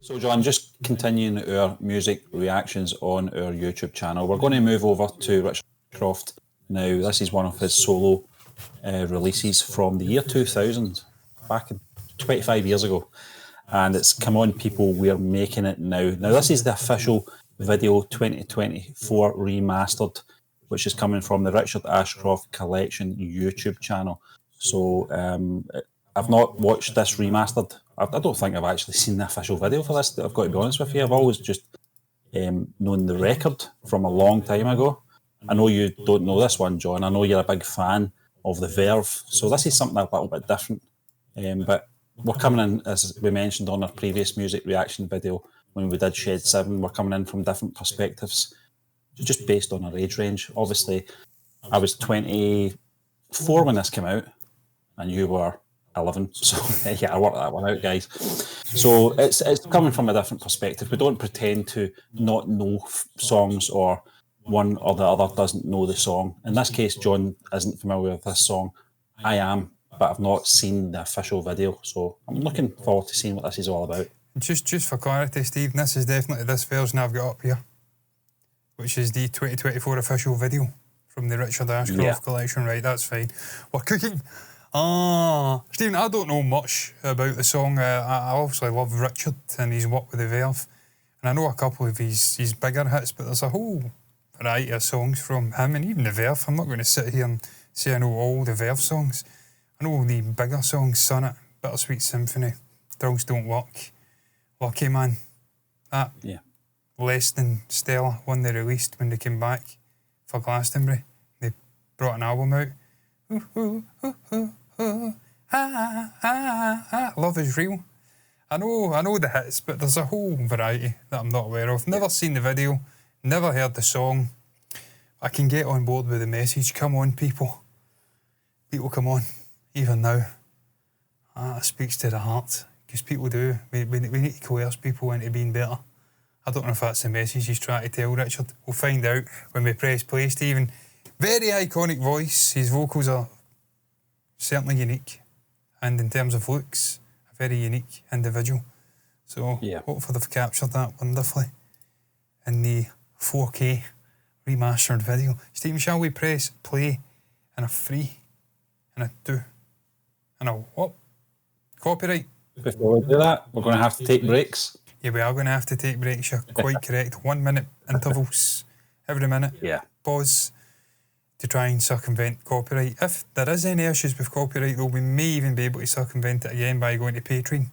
So, John, just continuing our music reactions on our YouTube channel, we're going to move over to Richard Ashcroft now. This is one of his solo releases from the year 2000, back in 25 years ago. And it's Come On People, We're Making It Now. Now, this is the official video 2024 remastered, which is coming from the Richard Ashcroft Collection YouTube channel. So, I've not watched this remastered. I don't think I've actually seen the official video for this, I've got to be honest with you. I've always just known the record from a long time ago. I know you don't know this one, John. I know you're a big fan of the Verve. So this is something a little bit different. But we're coming in, as we mentioned on our previous music reaction video, when we did Shed 7, we're coming in from different perspectives, just based on our age range. Obviously, I was 24 when this came out, and you were 11, so yeah, I worked that one out, guys. So it's coming from a different perspective. We don't pretend to not know songs, or one or the other doesn't know the song. In this case, John isn't familiar with this song. I am, but I've not seen the official video, so I'm looking forward to seeing what this is all about. Just for clarity, Steve, this is definitely this version I've got up here, which is the 2024 official video from the Richard Ashcroft collection. Right, that's fine. We're cooking. Stephen, I don't know much about the song. I obviously love Richard and his work with the Verve, and I know a couple of his bigger hits, but there's a whole variety of songs from him and even the Verve. I'm not going to sit here and say I know all the Verve songs. I know the bigger songs: Sonnet, Bittersweet Symphony, Drugs Don't Work, Lucky Man. That less than stellar one they released when they came back for Glastonbury. They brought an album out. Love Is Real. I know the hits, but there's a whole variety that I'm not aware of. Never seen the video, never heard the song. I can get on board with the message. Come on, people. People, come on. Even now. It speaks to the heart. Because people do. We need to coerce people into being better. I don't know if that's the message he's trying to tell, Richard. We'll find out when we press play, Stephen. Very iconic voice. His vocals are certainly unique. And in terms of looks, a very unique individual. So hopefully they've captured that wonderfully in the 4K remastered video. Stephen, shall we press play and a 3 and a 2 and a what? Copyright? Before we do that, we're going to have to take breaks. Yeah, we are going to have to take breaks. You're quite correct. 1 minute intervals every minute. Yeah. Pause to try and circumvent copyright. If there is any issues with copyright, though, we may even be able to circumvent it again by going to Patreon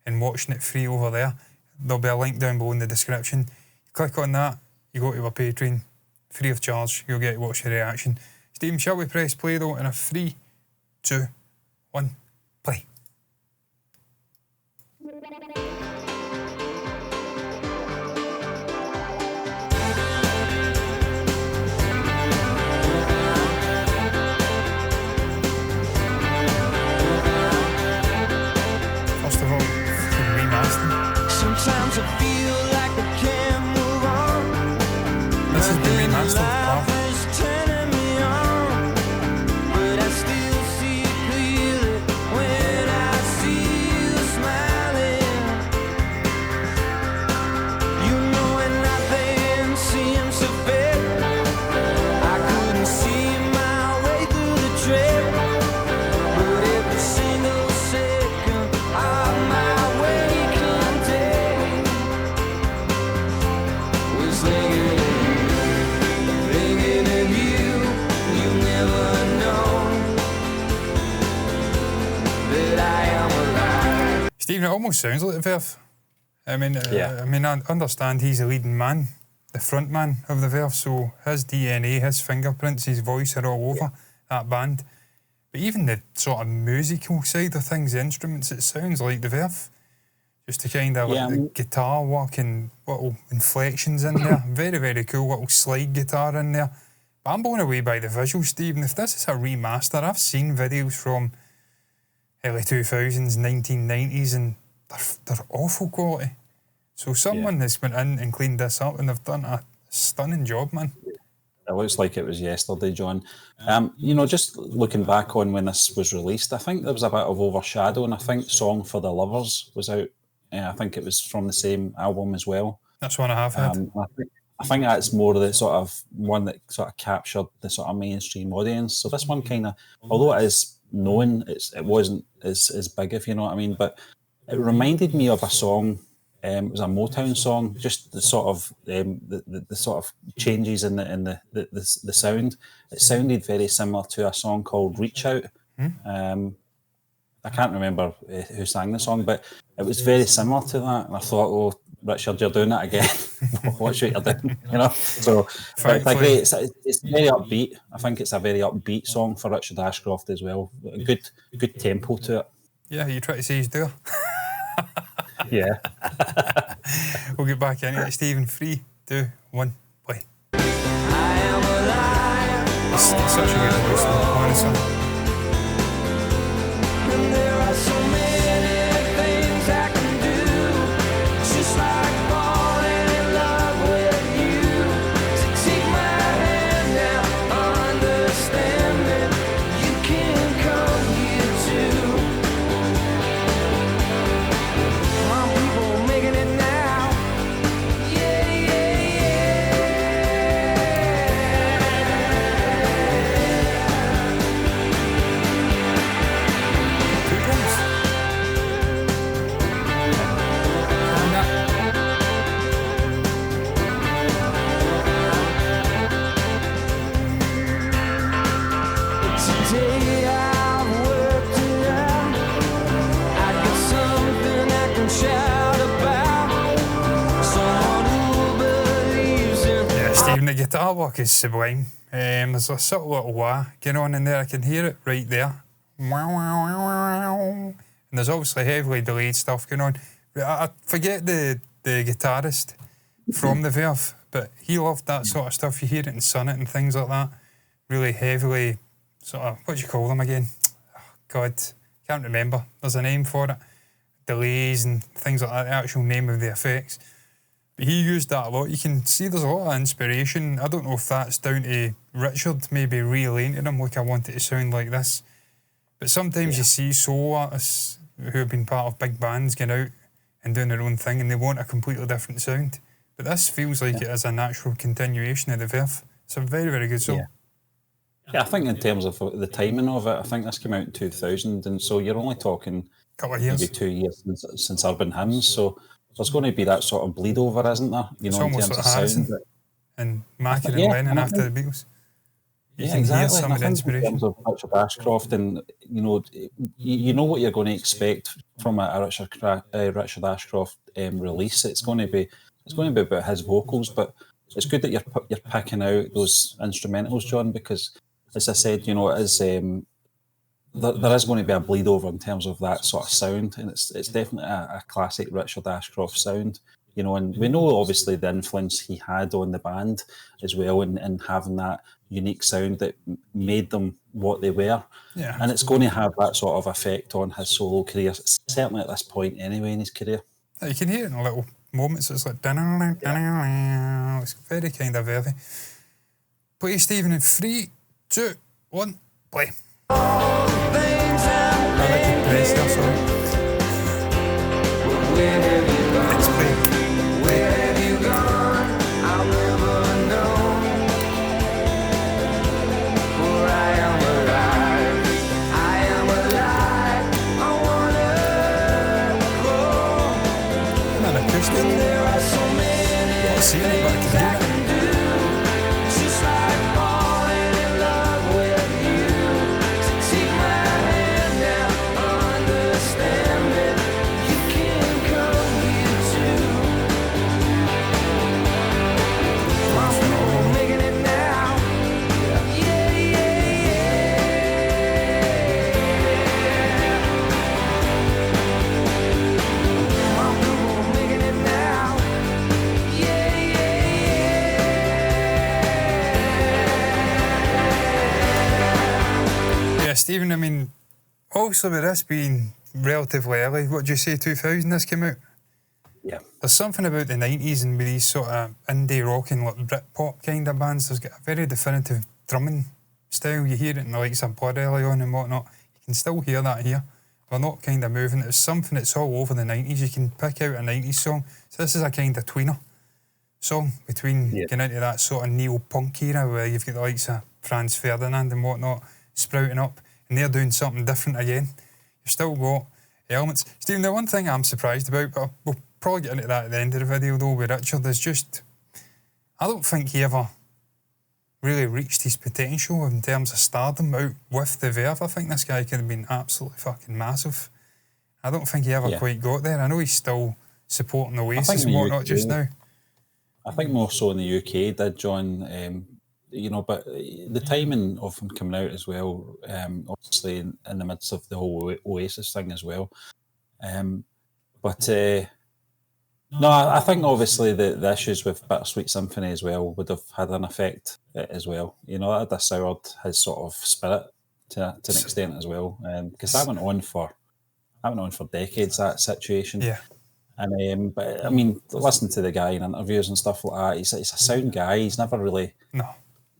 and watching it free over there. There'll be a link down below in the description. You click on that, you go to our Patreon, free of charge. You'll get to watch the reaction. Stephen, shall we press play though in a 3, 2, 1, play. First of all, remaster. Sometimes I feel like I can't move on. This is the remastered part. Stephen, it almost sounds like the Verve. I I understand he's the leading man, the front man of the Verve, so his DNA, his fingerprints, his voice are all over that band. But even the sort of musical side of things, the instruments, it sounds like the Verve. Just the kind of like the guitar work and little inflections in there. Very, very cool little slide guitar in there. But I'm blown away by the visuals, Stephen. If this is a remaster, I've seen videos from early 2000s, 1990s, and they're awful quality. So someone has went in and cleaned this up, and they've done a stunning job, man. It looks like it was yesterday, John. Just looking back on when this was released, I think there was a bit of overshadowing. I think Song for the Lovers was out I think it was from the same album as well. That's one I have heard. I think that's more of the sort of one that sort of captured the sort of mainstream audience. So this one kind of, although it is known, it wasn't as big, if you know what I mean. But it reminded me of a song. It was a Motown song. Just the sort of the sort of changes in the sound. It sounded very similar to a song called "Reach Out." I can't remember who sang the song, but it was very similar to that. And I thought, oh, Richard, you're doing that again. Watch what you're doing, you know. So it's very upbeat. I think it's a very upbeat song for Richard Ashcroft as well. A good tempo to it. Yeah, you try to say he's there. Yeah. We'll get back into it. Stephen, 3, 2, 1, play. It's such a good voice, honestly. And there are so many things I can do, just like falling in love with you. So take my hand now, understanding you can come here too. Come on, people making it now. Yeah, yeah, today I've worked it out. I got something I can shout about. Someone who believes in. Yeah, Stephen, the guitar work is sublime. There's a subtle little wah going on in there. I can hear it right there. Wow, wow, wow, wow. And there's obviously heavily delayed stuff going on. I forget the guitarist from the Verve, but he loved that sort of stuff. You hear it in Sonnet and things like that. Really heavily, sort of, what do you call them again? Oh, God, can't remember. There's a name for it. Delays and things like that, the actual name of the effects. But he used that a lot. You can see there's a lot of inspiration. I don't know if that's down to Richard maybe relaying to them, like, I want it to sound like this. But sometimes you see solo artists who have been part of big bands going out and doing their own thing, and they want a completely different sound. But this feels like it is a natural continuation of the Verve. It's a very, very good song. Yeah, I think in terms of the timing of it, I think this came out in 2000, and so you're only talking Couple of years. maybe 2 years since Urban Hymns, so there's going to be that sort of bleed over, isn't there? You It's know, in almost terms like of sound. Harrison and Mackie and Yeah, Lennon and I after think- the Beatles. You Yeah, can hear exactly. some And I of the think in inspiration. terms of Richard Ashcroft, and you know what you're going to expect from a Richard Ashcroft release. It's going to be about his vocals, but it's good that you're picking out those instrumentals, John, because as I said, you know, it is there is going to be a bleed over in terms of that sort of sound, and it's definitely a classic Richard Ashcroft sound. You know, and we know obviously the influence he had on the band as well, and having that unique sound that made them what they were. Yeah. And it's going to have that sort of effect on his solo career, certainly at this point anyway in his career. You can hear it in little moments. It's like, it's very kind of Verve. Play, Stephen, in 3, 2, 1, play. I like to press there, sorry. Let's play. Where have you gone? I'll never know. For I am alive. I am alive. I wanna go. And an acoustic. There are so many Not seeing it, but I things I can can do. Just like falling in love with you. So take my hand now, understand that you can come here too. We're making it now. Yeah, yeah, yeah. We're making it now. Yeah, yeah. Yeah, Stephen, I mean, obviously with this being relatively early, what do you say, 2000 this came out? Yeah. There's something about the 90s and with these sort of indie rock and like Britpop kind of bands, there's got a very definitive drumming style. You hear it in the likes of Blood early on and whatnot. You can still hear that here. we're not kind of moving. It's something that's all over the 90s. You can pick out a 90s song. So this is a kind of tweener song between getting into that sort of neo-punk era where you've got the likes of Franz Ferdinand and whatnot sprouting up, and they're doing something different again. You've still got elements. Stephen, the one thing I'm surprised about, but we'll probably get into that at the end of the video though with Richard, is just, I don't think he ever really reached his potential in terms of stardom out with the Verve. I think this guy could have been absolutely fucking massive. I don't think he ever quite got there. I know he's still supporting Oasis and whatnot just now. I think more so in the UK did, John. But the timing of him coming out as well, obviously in the midst of the whole Oasis thing as well. No, I think obviously the issues with Bittersweet Symphony as well would have had an effect as well. That had soured his sort of spirit to an extent as well. Because that went on for decades, that situation. Yeah. And but I mean, listen to the guy in interviews and stuff like that. He's a sound guy. He's never really. No.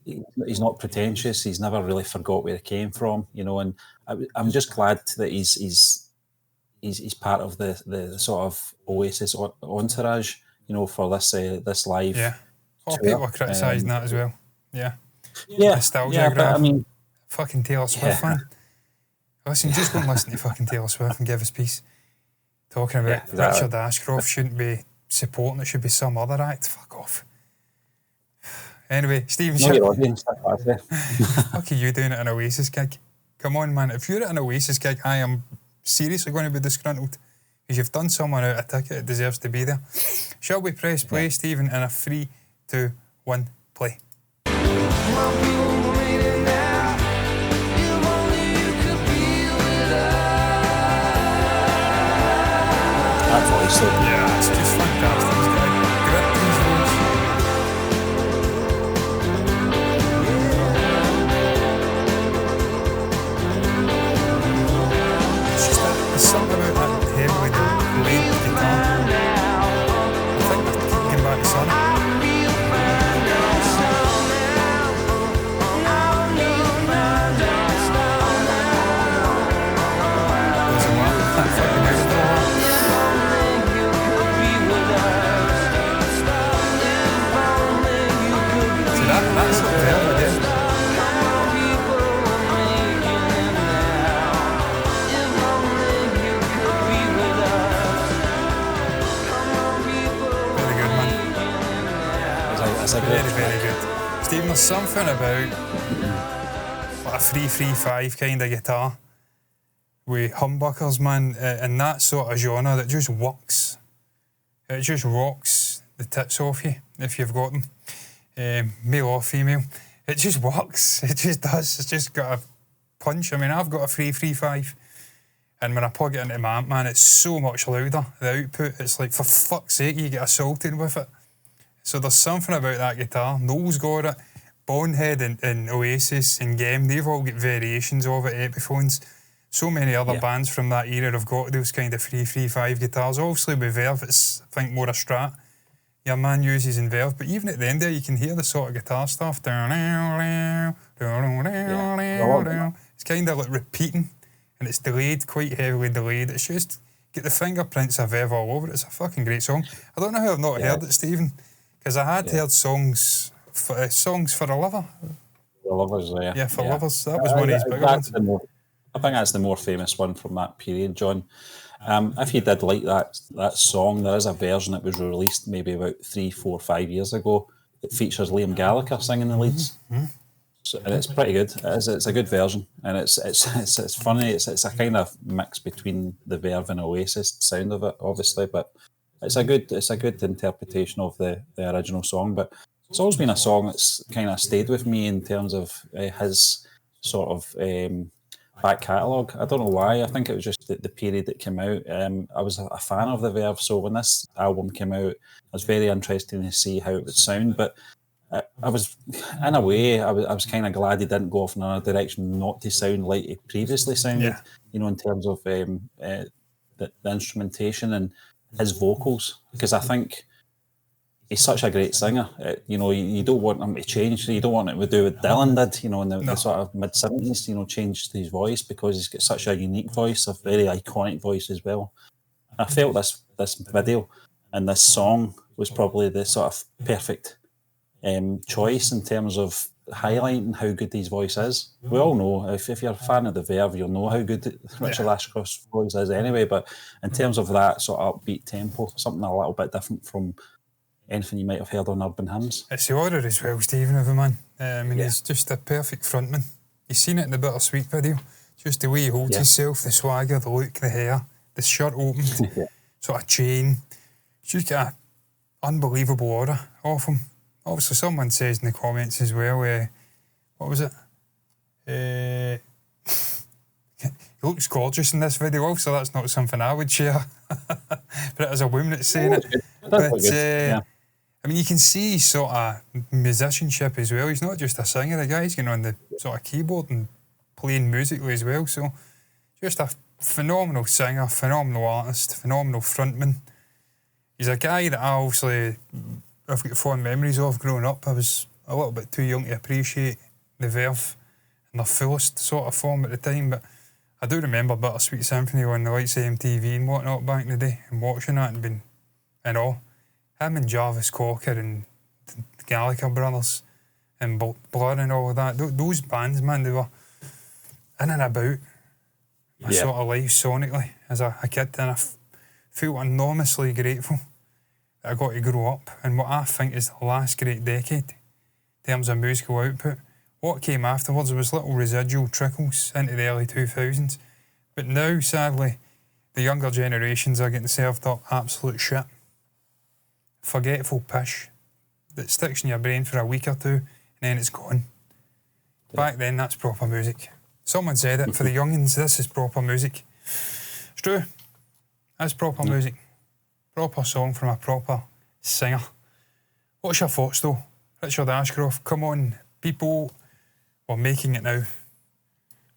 He's not pretentious. He's never really forgot where he came from. And I'm just glad that he's part of the sort of Oasis entourage, for this live. Yeah. People are criticising that as well. Yeah. Yeah. Nostalgia but I mean, fucking Taylor Swift fan. Listen, just go and listen to fucking Taylor Swift and give us peace. Talking about Richard Ashcroft shouldn't be supporting, it should be some other act. Fuck off. Anyway, Stephen, fuck are you doing at an Oasis gig? Come on, man. If you're at an Oasis gig, I am seriously going to be disgruntled because you've done someone out a ticket. It deserves to be there. Shall we press play, Stephen, in a 3, 2, 1, play? That voice, yeah, it's just fantastic. He's got a grip in his voice. It's just there's something about that heavily delayed guitar. I think they're kicking back the sun. Doesn't matter. That fucking is the That's the Verve again. Very good, man. Very, very good. Stephen, there's something about a 3-3-5 kind of guitar with humbuckers, man, in that sort of genre that just works. It just rocks the tits off you if you've got them. Male or female, it just works. It just does. It's just got a punch. I mean, I've got a 3-3-5, and when I plug it into my amp, man, it's so much louder. The output, it's like, for fuck's sake, you get assaulted with it. So there's something about that guitar. Noel's got it. Bonehead and Oasis and Gem, they've all got variations of it. Epiphones. So many other bands from that era have got those kind of 3-3-5 guitars. Obviously with Verve, it's, I think, more a Strat. Your man uses in Verve, but even at the end there, you can hear the sort of guitar stuff. It's kind of like repeating, and it's delayed, quite heavily delayed. It's just get the fingerprints of Verve all over it. It's a fucking great song. I don't know how I've not heard it, Stephen, because I had heard songs for a lover. The Lovers, Yeah, for Lovers. That was one of his bigger ones. I think that's the more famous one from that period, John. If you did like that song, there is a version that was released maybe about 3, 4, 5 years ago. It features Liam Gallagher singing the leads, so, and it's pretty good. It's a good version, and it's funny. It's a kind of mix between the Verve and Oasis sound of it, obviously, but it's a good interpretation of the original song. But it's always been a song that's kind of stayed with me in terms of his sort of back catalogue. I don't know why. I think it was just the period it came out. I was a fan of the Verve, so when this album came out, it was very interesting to see how it would sound. But I was, in a way, I was kind of glad he didn't go off in another direction, not to sound like he previously sounded. In terms of the instrumentation and his vocals, because I think he's such a great singer. You know, you don't want him to change. You don't want him to do what Dylan did, you know, in the sort of mid-70s, you know, changed his voice because he's got such a unique voice, a very iconic voice as well. I felt this video and this song was probably the sort of perfect choice in terms of highlighting how good his voice is. We all know, if you're a fan of the Verve, you'll know how good Richard Ashcroft's voice is anyway, but in terms of that sort of upbeat tempo, something a little bit different from anything you might have heard on Urban Hymns. It's the order as well, Stephen, of a man. I mean, he's just a perfect frontman. You've seen it in the Bittersweet video, just the way he holds himself, the swagger, the look, the hair, the shirt opened, sort of chain. He's just got an unbelievable aura off him. Obviously, someone says in the comments as well, what was it? He looks gorgeous in this video, also that's not something I would share. But as a woman that's saying it. But, I mean, you can see sort of musicianship as well. He's not just a singer, the guy's getting on the sort of keyboard and playing musically as well. So, just a phenomenal singer, phenomenal artist, phenomenal frontman. He's a guy that I've got fond memories of growing up. I was a little bit too young to appreciate the Verve in their fullest sort of form at the time, but I do remember Bittersweet Symphony on the likes of MTV and whatnot back in the day, and watching that and being in awe. Him and Jarvis Cocker and the Gallagher brothers and Blur and all of that, those bands, man, they were in and about my sort of life sonically as a kid, and I feel enormously grateful that I got to grow up in what I think is the last great decade in terms of musical output. What came afterwards was little residual trickles into the early 2000s, but now, sadly, the younger generations are getting served up absolute shit. Forgetful pish that sticks in your brain for a week or two and then it's gone. Back then, that's proper music. Someone said it, for the youngins, this is proper music. It's true. That's proper music. Proper song from a proper singer. What's your thoughts though? Richard Ashcroft, come on, people were making it now.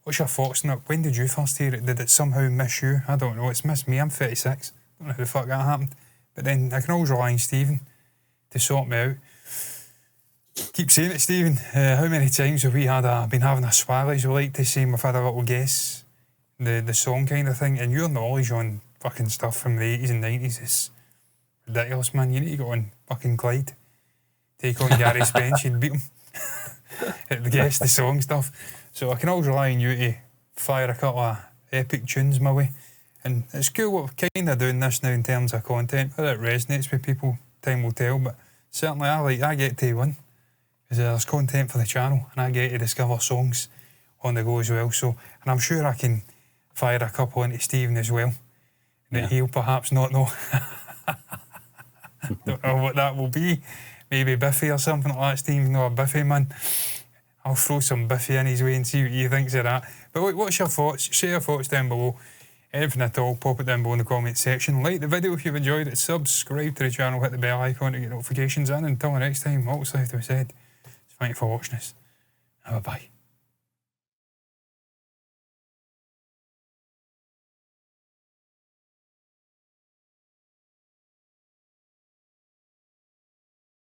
What's your thoughts on it? When did you first hear it? Did it somehow miss you? I don't know, it's missed me. I'm 36. Don't know how the fuck that happened. But then I can always rely on Stephen to sort me out. Keep saying it, Stephen. How many times have we been having a swag, as we like to say, we've had a little guess, the song kind of thing, and your knowledge on fucking stuff from the 80s and 90s is ridiculous, man. You need to go on fucking Clyde, take on Gary Spence and beat him at the guess the song stuff. So I can always rely on you to fire a couple of epic tunes my way. And it's cool what we're kind of doing this now in terms of content. Whether it resonates with people, time will tell, but certainly I get to win. Because there's content for the channel and I get to discover songs on the go as well. So, and I'm sure I can fire a couple into Stephen as well. That he'll perhaps not know. Don't know what that will be. Maybe Biffy or something like that. Stephen's not a Biffy man. I'll throw some Biffy in his way and see what he thinks of that. But what's your thoughts? Share your thoughts down below. Anything at all, pop it down below in the comment section. Like the video if you've enjoyed it. Subscribe to the channel, hit the bell icon to get notifications. And until the next time, all that's left to be said, thank you for watching us. Bye bye.